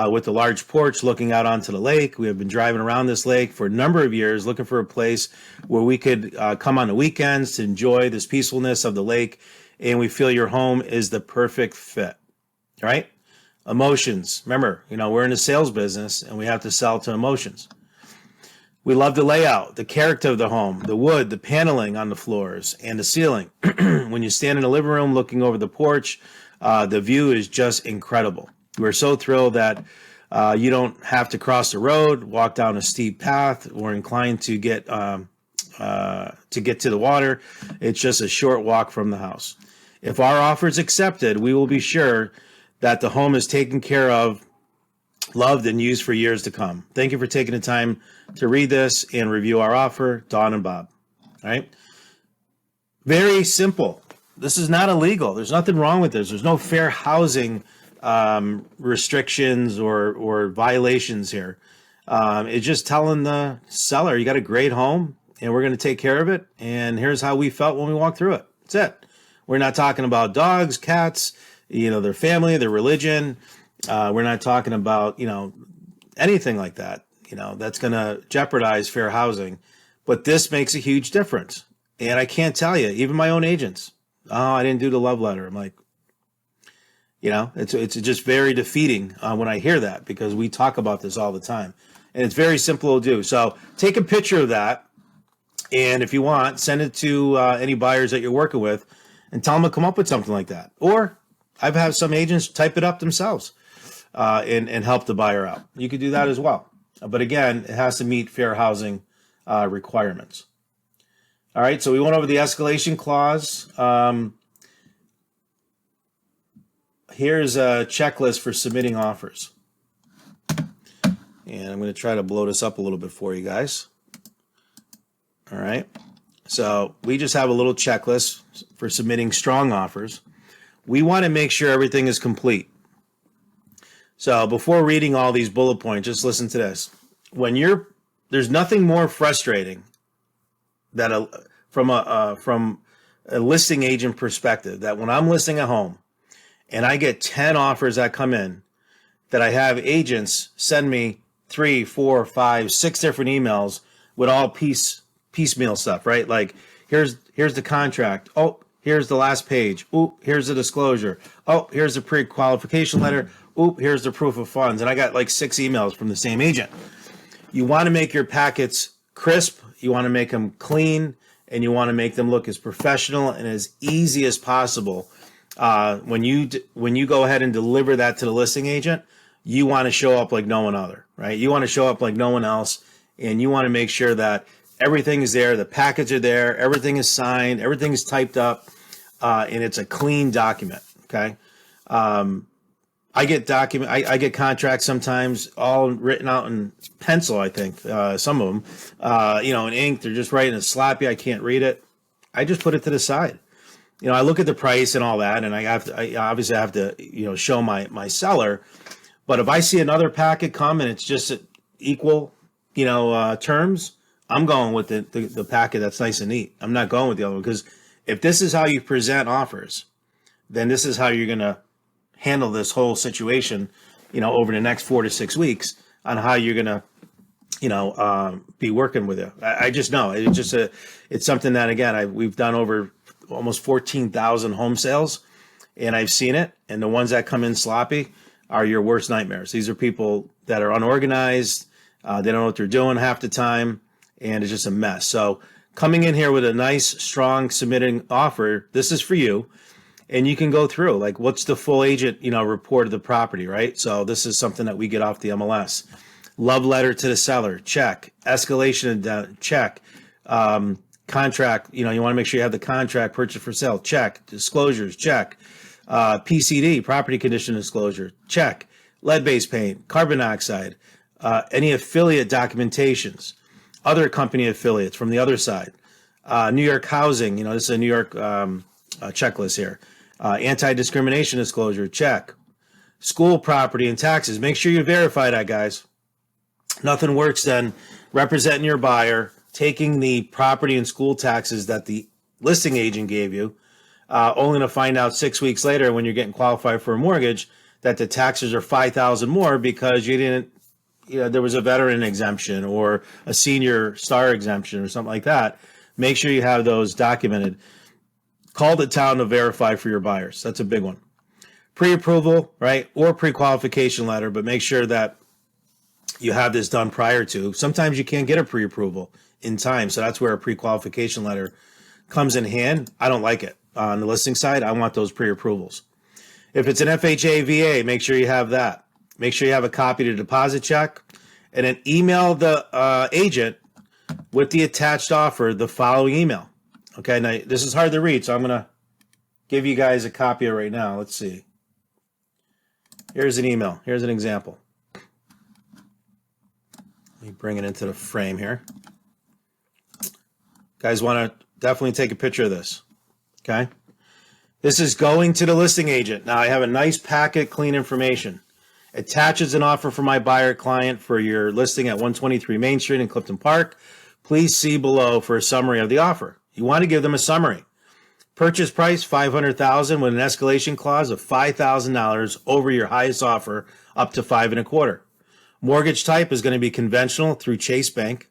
with the large porch looking out onto the lake. We have been driving around this lake for a number of years looking for a place where we could come on the weekends to enjoy this peacefulness of the lake, and we feel your home is the perfect fit, right? Emotions. Remember, we're in the sales business and we have to sell to emotions. We love the layout, the character of the home, the wood, the paneling on the floors, and the ceiling. When you stand in the living room looking over the porch, the view is just incredible. We're so thrilled that you don't have to cross the road, walk down a steep path, or inclined to get to the water. It's just a short walk from the house. If our offer is accepted, we will be sure that the home is taken care of, loved, and used for years to come. Thank you for taking the time to read this and review our offer, Dawn and Bob. All right. Very simple. This is not illegal. There's nothing wrong with this. There's no fair housing restrictions or violations here. It's just telling the seller, you got a great home and we're going to take care of it. And here's how we felt when we walked through it. That's it. We're not talking about dogs, cats, their family, their religion. We're not talking about, anything like that, that's going to jeopardize fair housing. But this makes a huge difference. And I can't tell you, even my own agents, I didn't do the love letter. I'm like, it's just very defeating when I hear that, because we talk about this all the time. And it's very simple to do. So take a picture of that. And if you want, send it to any buyers that you're working with and tell them to come up with something like that. Or I've had some agents type it up themselves and help the buyer out. You could do that as well. But again, it has to meet fair housing requirements. All right, so we went over the escalation clause. Here's a checklist for submitting offers. And I'm going to try to blow this up a little bit for you guys. All right, so we just have a little checklist for submitting strong offers. We want to make sure everything is complete. So before reading all these bullet points, just listen to this. When you're there's nothing more frustrating that from a listing agent perspective, that when I'm listing a home and I get 10 offers that come in, that I have agents send me 3, 4, 5, 6 different emails with all piecemeal stuff, right? Like, here's the contract. Oh, here's the last page. Oop, here's the disclosure. Oh, here's the pre-qualification letter. Oop, here's the proof of funds. And I got like 6 emails from the same agent. You want to make your packets crisp. You want to make them clean, and you want to make them look as professional and as easy as possible. When you go ahead and deliver that to the listing agent, you want to show up like no one other, right? You want to show up like no one else, and you want to make sure that everything is there, the packets are there, everything is signed, everything is typed up, and it's a clean document. Okay. I get contracts sometimes all written out in pencil. I think some of them, in ink. They're just writing it sloppy. I can't read it. I just put it to the side. I look at the price and all that, and I obviously have to, show my seller. But if I see another packet come and it's just equal, terms, I'm going with the packet that's nice and neat. I'm not going with the other one, because if this is how you present offers, then this is how you're going to handle this whole situation, over the next 4 to 6 weeks, on how you're going to, be working with it. I just know it's something that, again, we've done over almost 14,000 home sales, and I've seen it. And the ones that come in sloppy are your worst nightmares. These are people that are unorganized. They don't know what they're doing half the time, and it's just a mess. So coming in here with a nice, strong submitting offer, this is for you. And you can go through, like, what's the full agent, report of the property, right? So this is something that we get off the MLS. Love letter to the seller, check. Escalation, check. Contract, you want to make sure you have the contract, purchase for sale, check. Disclosures, check. PCD, property condition disclosure, check. Lead-based paint, carbon dioxide, any affiliate documentations, other company affiliates from the other side. New York housing, this is a New York checklist here. Anti-discrimination disclosure, check. School property and taxes. Make sure you verify that, guys. Nothing works than representing your buyer, taking the property and school taxes that the listing agent gave you, only to find out 6 weeks later, when you're getting qualified for a mortgage, that the taxes are $5,000 more because you didn't, there was a veteran exemption or a senior star exemption or something like that. Make sure you have those documented. Call the town to verify for your buyers. That's a big one. Pre-approval, right, or pre-qualification letter, but make sure that you have this done prior to. Sometimes you can't get a pre-approval in time, so that's where a pre-qualification letter comes in hand. I don't like it. On the listing side, I want those pre-approvals. If it's an FHA, VA, make sure you have that. Make sure you have a copy of the deposit check, and then email the agent with the attached offer the following email. Okay, now this is hard to read, so I'm going to give you guys a copy of it right now. Let's see. Here's an email. Here's an example. Let me bring it into the frame here. Guys want to definitely take a picture of this. Okay. This is going to the listing agent. Now I have a nice packet, clean information. Attaches an offer for my buyer client for your listing at 123 Main Street in Clifton Park. Please see below for a summary of the offer. You want to give them a summary. Purchase price $500,000 with an escalation clause of $5,000 over your highest offer up to 5.25. Mortgage type is going to be conventional through Chase Bank.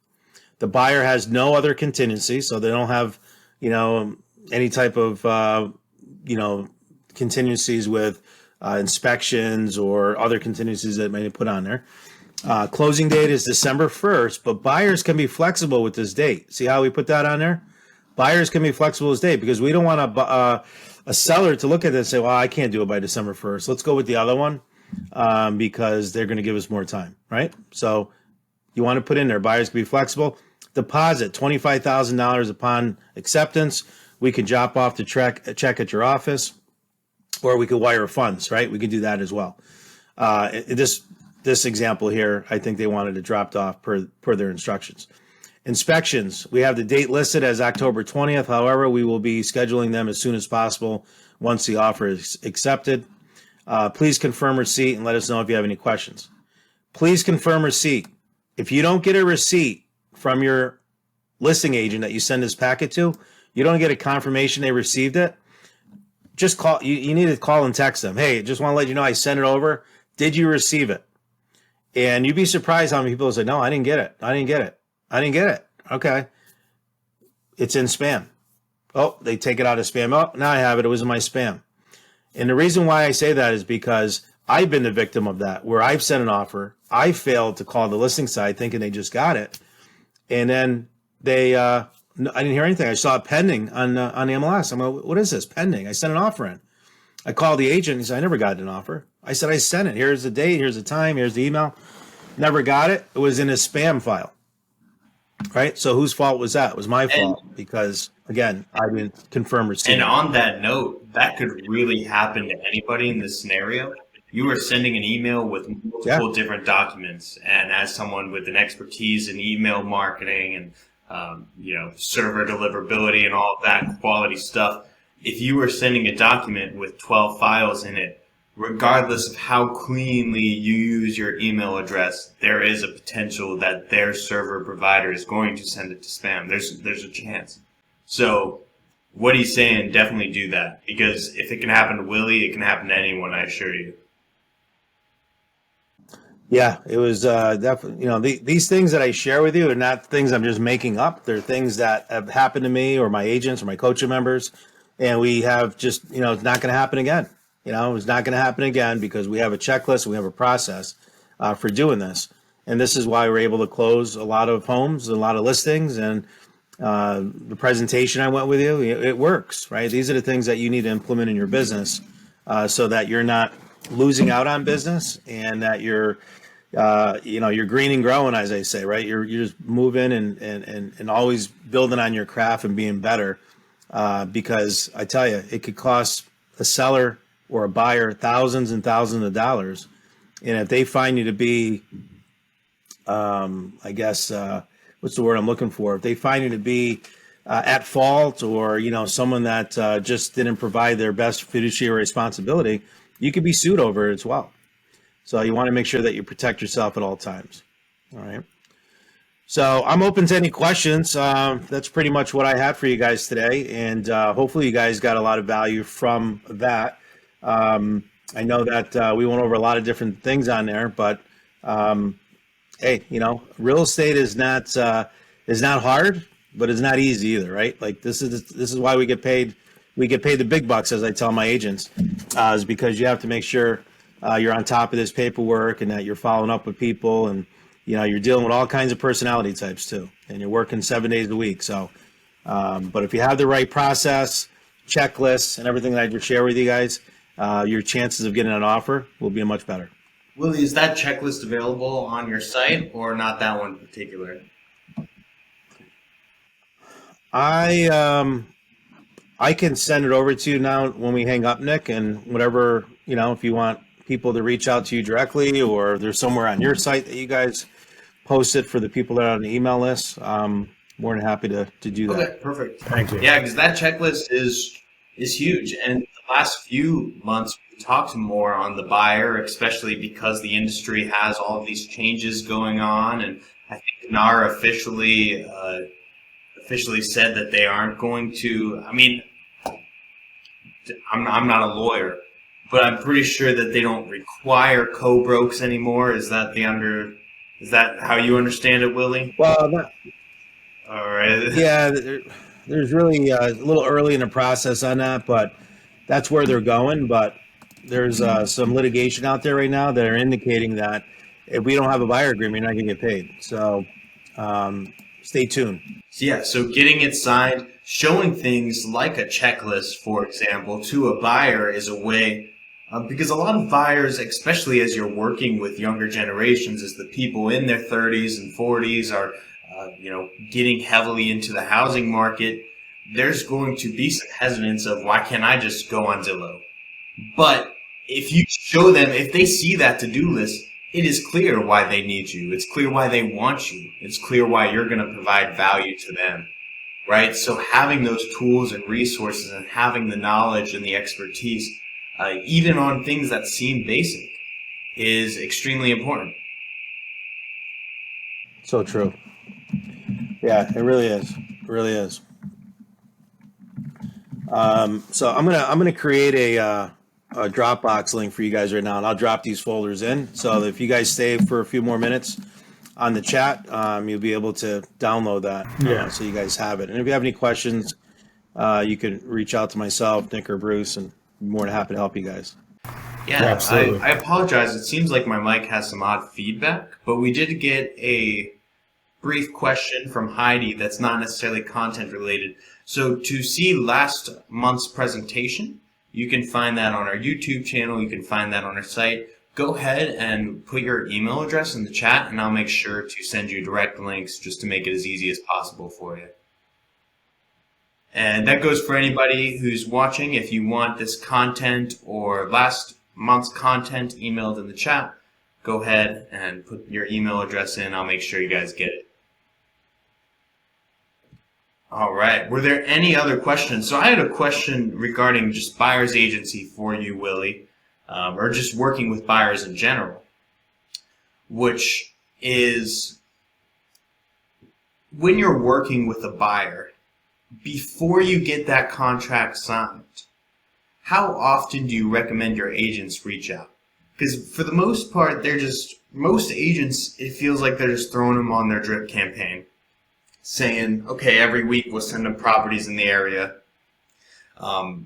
The buyer has no other contingency, so they don't have, any type of, contingencies with inspections or other contingencies that may put on there. Closing date is December 1st, but buyers can be flexible with this date. See how we put that on there? Buyers can be flexible with this date because we don't want a seller to look at this and say, well, I can't do it by December 1st. Let's go with the other one because they're going to give us more time, right? So you want to put in there, buyers can be flexible. Deposit, $25,000 upon acceptance. We can drop off the check at your office, or we could wire funds, right? We can do that as well. This example here, I think they wanted it dropped off per their instructions. Inspections, we have the date listed as October 20th. However, we will be scheduling them as soon as possible once the offer is accepted. Please confirm receipt and let us know if you have any questions. Please confirm receipt. If you don't get a receipt from your listing agent that you send this packet to, you don't get a confirmation they received it, just call. You need to call and text them. Hey, just want to let you know I sent it over. Did you receive it? And you'd be surprised how many people say, no, I didn't get it. I didn't get it. I didn't get it. Okay. It's in spam. Oh, they take it out of spam. Oh, now I have it. It was in my spam. And the reason why I say that is because I've been the victim of that, where I've sent an offer. I failed to call the listing side thinking they just got it. And then I didn't hear anything. I saw it pending on the MLS. I'm like, what is this? Pending. I sent an offer in. I called the agent. He said, I never got an offer. I said, I sent it. Here's the date. Here's the time. Here's the email. Never got it. It was in his spam file. Right? So whose fault was that? It was my fault because, again, I didn't confirm receipt. And on that note, that could really happen to anybody in this scenario. You are sending an email with multiple different documents, and as someone with an expertise in email marketing and server deliverability and all of that quality stuff, if you are sending a document with 12 files in it, regardless of how cleanly you use your email address, there is a potential that their server provider is going to send it to spam. There's a chance. So what he's saying, definitely do that, because if it can happen to Willie, it can happen to anyone, I assure you. Yeah, it was definitely, these things that I share with you are not things I'm just making up. They're things that have happened to me or my agents or my coaching members. And we have just, it's not going to happen again. It's not going to happen again because we have a checklist and we have a process for doing this. And this is why we're able to close a lot of homes, a lot of listings. And the presentation I went with you, it works, right? These are the things that you need to implement in your business so that you're not losing out on business and that you're green and growing, as I say, right? You're just moving and always building on your craft and being better because I tell you, it could cost a seller or a buyer thousands and thousands of dollars. And if they find you to be, what's the word I'm looking for? If they find you to be at fault or, someone that just didn't provide their best fiduciary responsibility, you could be sued over it as well. So you want to make sure that you protect yourself at all times. All right. So I'm open to any questions. That's pretty much what I had for you guys today. And hopefully you guys got a lot of value from that. I know that we went over a lot of different things on there, but hey, real estate is not hard, but it's not easy either, right? Like this is why we get paid. We get paid the big bucks, as I tell my agents, is because you have to make sure you're on top of this paperwork and that you're following up with people and, you're dealing with all kinds of personality types too, and you're working 7 days a week. So, but if you have the right process, checklists, and everything that I just share with you guys, your chances of getting an offer will be much better. Willie, is that checklist available on your site or not that one in particular? I can send it over to you now when we hang up, Nick, and whatever, if you want people to reach out to you directly or there's somewhere on your site that you guys post it for the people that are on the email list, more than happy to do that. Okay, perfect. Thank you. Yeah, because that checklist is huge. And the last few months, we talked more on the buyer, especially because the industry has all of these changes going on. And I think NAR officially said that they aren't going to, I'm not a lawyer, but I'm pretty sure that they don't require co-brokes anymore. Is that how you understand it, Willie? Well, All right. Yeah, there's really a little early in the process on that, but that's where they're going. But there's some litigation out there right now that are indicating that if we don't have a buyer agreement, you're not going to get paid. So stay tuned. Yeah, so getting it signed, showing things like a checklist, for example, to a buyer is a way, because a lot of buyers, especially as you're working with younger generations, as the people in their 30s and 40s are, getting heavily into the housing market, there's going to be some hesitance of why can't I just go on Zillow? But if you show them, if they see that to-do list, it is clear why they need you. It's clear why they want you. It's clear why you're going to provide value to them, right? So having those tools and resources and having the knowledge and the expertise, even on things that seem basic, is extremely important. So true. Yeah, it really is. It really is. So I'm gonna create a Dropbox link for you guys right now, and I'll drop these folders in. So if you guys stay for a few more minutes on the chat, you'll be able to download that, Yeah. so you guys have it. And if you have any questions, you can reach out to myself, Nick, or Bruce, and I'm more than happy to help you guys. Yeah, Absolutely. I apologize. It seems like my mic has some odd feedback, but we did get a brief question from Heidi that's not necessarily content related. So to see last month's presentation, you can find that on our YouTube channel. You can find that on our site. Go ahead and put your email address in the chat, and I'll make sure to send you direct links just to make it as easy as possible for you. And that goes for anybody who's watching. If you want this content or last month's content emailed in the chat, go ahead and put your email address in. I'll make sure you guys get it. All right. Were there any other questions? So I had a question regarding just buyer's agency for you, Willie, or just working with buyers in general, which is when you're working with a buyer, before you get that contract signed, how often do you recommend your agents reach out? Because for the most part, most agents, it feels like they're just throwing them on their drip campaign, saying, okay, every week we'll send them properties in the area.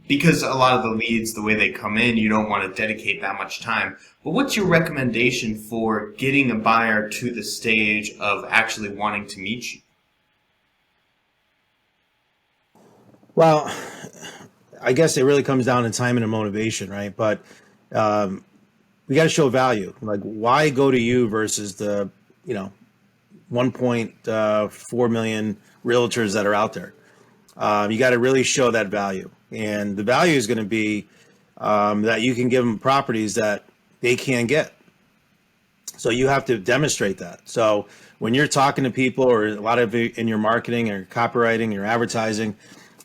Because a lot of the leads, the way they come in, you don't want to dedicate that much time. But what's your recommendation for getting a buyer to the stage of actually wanting to meet you? Well, I guess it really comes down to time and motivation, right? But we got to show value. Like, why go to you versus the 1.4 million realtors that are out there? You got to really show that value, and the value is going to be that you can give them properties that they can't get. So you have to demonstrate that. So when you're talking to people, or a lot of it in your marketing or copywriting, your advertising,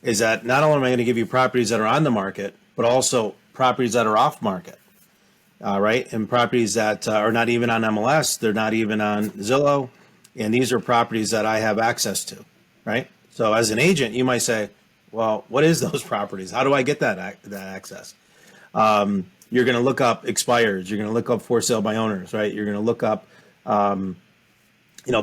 is that not only am I going to give you properties that are on the market, but also properties that are off market, right? And properties that are not even on MLS, they're not even on Zillow, and these are properties that I have access to, right? So as an agent, you might say, well, what is those properties? How do I get that access? You're going to look up expireds. You're going to look up for sale by owners, right? You're going to look up,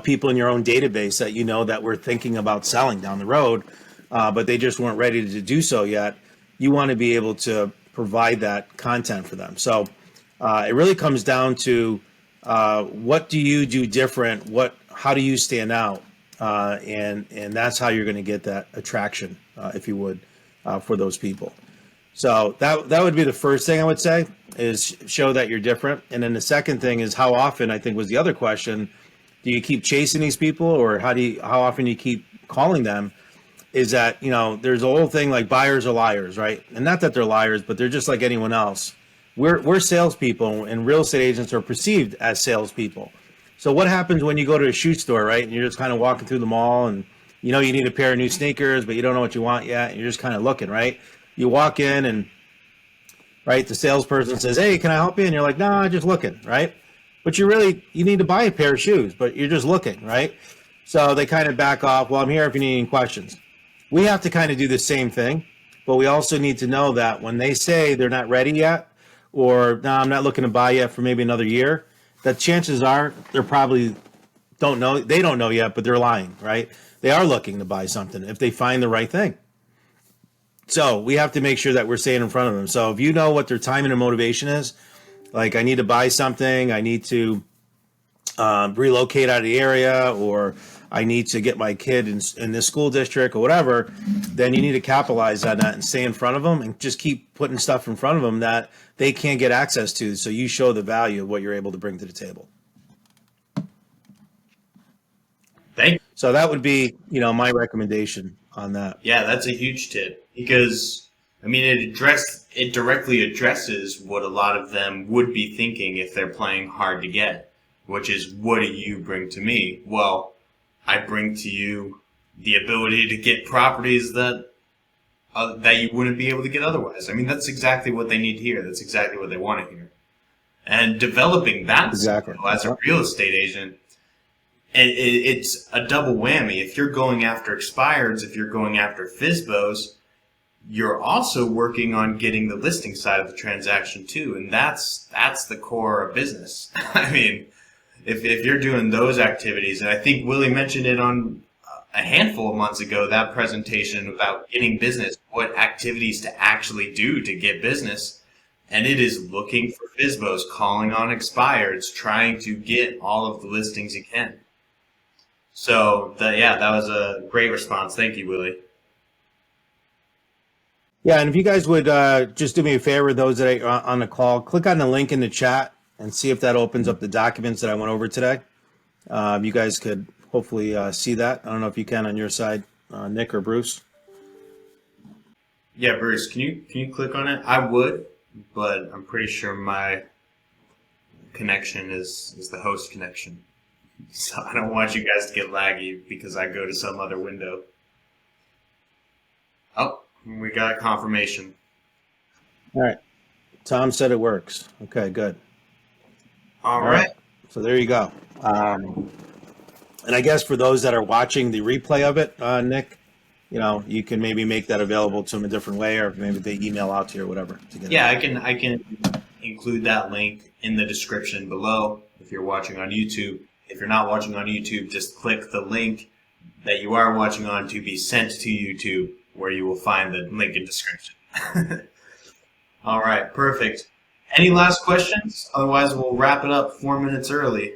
people in your own database that that we're thinking about selling down the road, but they just weren't ready to do so yet. You want to be able to provide that content for them. So it really comes down to what do you do different? How do you stand out? And that's how you're going to get that attraction, if you would, for those people. So that would be the first thing I would say, is show that you're different. And then the second thing is, how often, I think was the other question, do you keep chasing these people, or how often do you keep calling them? Is that, there's a whole thing like buyers are liars, right? And not that they're liars, but they're just like anyone else. We're salespeople, and real estate agents are perceived as salespeople. So what happens when you go to a shoe store, right? And you're just kind of walking through the mall, and you need a pair of new sneakers, but you don't know what you want yet. And you're just kind of looking, right? You walk in, and right, the salesperson says, hey, can I help you? And you're like, no, I'm just looking, right? But you need to buy a pair of shoes, but you're just looking, right? So they kind of back off. Well, I'm here if you need any questions. We have to kind of do the same thing, but we also need to know that when they say they're not ready yet, or no, I'm not looking to buy yet for maybe another year, that chances are they're probably don't know. They don't know yet, but they're lying, right? They are looking to buy something if they find the right thing. So we have to make sure that we're staying in front of them. So if you know what their timing and motivation is, like, I need to buy something, I need to relocate out of the area, or I need to get my kid in this school district or whatever, then you need to capitalize on that and stay in front of them and just keep putting stuff in front of them that they can't get access to. So you show the value of what you're able to bring to the table. Thank you. So that would be, my recommendation on that. Yeah, that's a huge tip, because it directly addresses what a lot of them would be thinking if they're playing hard to get, which is, what do you bring to me? Well, I bring to you the ability to get properties that you wouldn't be able to get otherwise. That's exactly what they need to hear. That's exactly what they want to hear. And developing that Exactly. skill as a real estate agent And it's a double whammy. If you're going after expireds, if you're going after FSBOs, you're also working on getting the listing side of the transaction too, and that's the core of business. I mean, if you're doing those activities, and I think Willie mentioned it on a handful of months ago, that presentation about getting business, what activities to actually do to get business, and it is looking for FSBOs, calling on expireds, trying to get all of the listings you can. So that was a great response. Thank you, Willie. Yeah, and if you guys would just do me a favor, those that are on the call, click on the link in the chat and see if that opens up the documents that I went over today. You guys could hopefully see that. I don't know if you can on your side, Nick or Bruce. Yeah, Bruce, can you click on it? I would, but I'm pretty sure my connection is the host connection. So I don't want you guys to get laggy because I go to some other window. Oh, we got confirmation. All right. Tom said it works. Okay, good. All right. So there you go. And I guess for those that are watching the replay of it, Nick, you can maybe make that available to them a different way, or maybe they email out to you or whatever. To get I can include that link in the description below if you're watching on YouTube. If you're not watching on YouTube, just click the link that you are watching on to be sent to YouTube, where you will find the link in description. All right, perfect. Any last questions? Otherwise, we'll wrap it up 4 minutes early.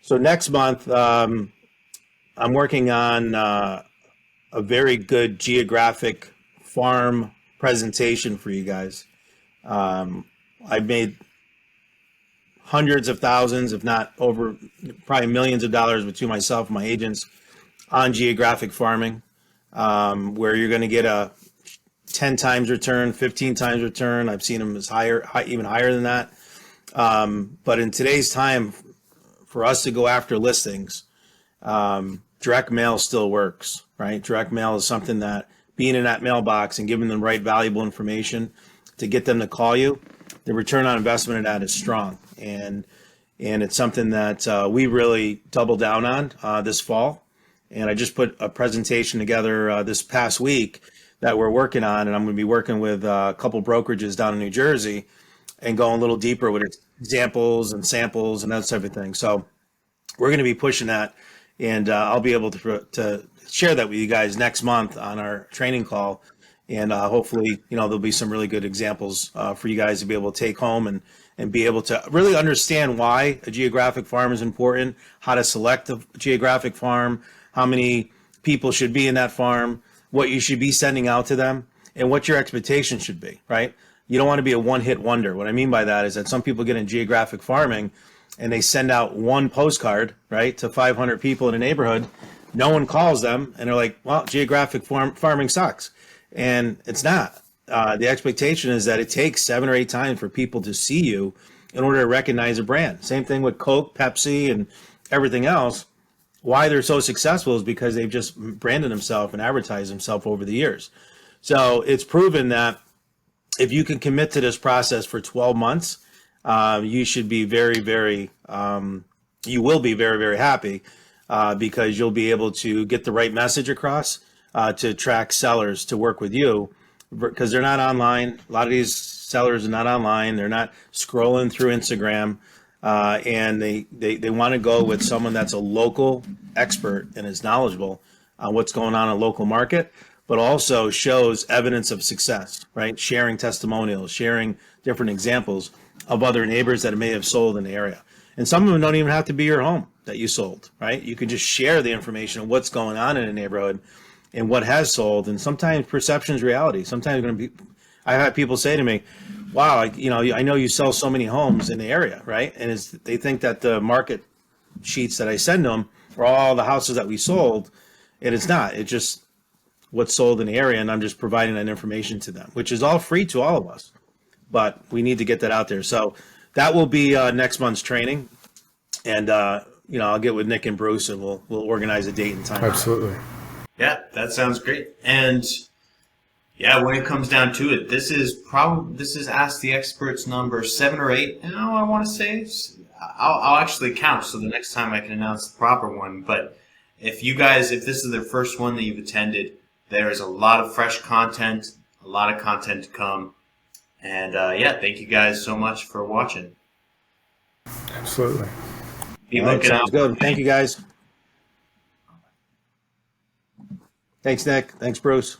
So next month, I'm working on a very good geographic farm presentation for you guys. I've made hundreds of thousands, if not over, probably millions of dollars between myself and my agents on geographic farming, where you're going to get a 10 times return, 15 times return. I've seen them as even higher than that. But in today's time, for us to go after listings, direct mail still works, right? Direct mail is something that being in that mailbox and giving them right valuable information to get them to call you, the return on investment of that is strong. And it's something that we really doubled down on this fall. And I just put a presentation together this past week that we're working on, and I'm going to be working with a couple brokerages down in New Jersey and going a little deeper with examples and samples and that type of thing. So we're going to be pushing that, and I'll be able to share that with you guys next month on our training call. And hopefully, there'll be some really good examples for you guys to be able to take home and be able to really understand why a geographic farm is important, how to select a geographic farm, how many people should be in that farm, what you should be sending out to them, and what your expectations should be, right? You don't want to be a one-hit wonder. What I mean by that is that some people get in geographic farming and they send out one postcard, right, to 500 people in a neighborhood. No one calls them, and they're like, well, geographic farming sucks. And it's not. The expectation is that it takes 7 or 8 times for people to see you in order to recognize a brand. Same thing with Coke, Pepsi, and everything else. Why they're so successful is because they've just branded themselves and advertised themselves over the years. So it's proven that if you can commit to this process for 12 months, you should be very, very, you will be very, very happy because you'll be able to get the right message across to attract sellers to work with you, because they're not online. A lot of these sellers are not online. They're not scrolling through Instagram. And they want to go with someone that's a local expert and is knowledgeable on what's going on in a local market, but also shows evidence of success, right? Sharing testimonials, sharing different examples of other neighbors that may have sold in the area. And some of them don't even have to be your home that you sold, right? You can just share the information of what's going on in a neighborhood and what has sold. And sometimes perception is reality. Sometimes I've had people say to me, wow, I know you sell so many homes in the area, right? And they think that the market sheets that I send them are all the houses that we sold, and it's not. It's just what's sold in the area, and I'm just providing that information to them, which is all free to all of us. But we need to get that out there. So that will be next month's training, and I'll get with Nick and Bruce, and we'll organize a date and time. Absolutely. Yeah, that sounds great. And yeah, when it comes down to it, this is Ask the Experts number 7 or 8. Now I want to say I'll actually count so the next time I can announce the proper one. But if this is the first one that you've attended, there is a lot of fresh content, a lot of content to come. And yeah, thank you guys so much for watching. Absolutely. Be All right, looking sounds out. good. Thank you, guys. Thanks, Nick. Thanks, Bruce.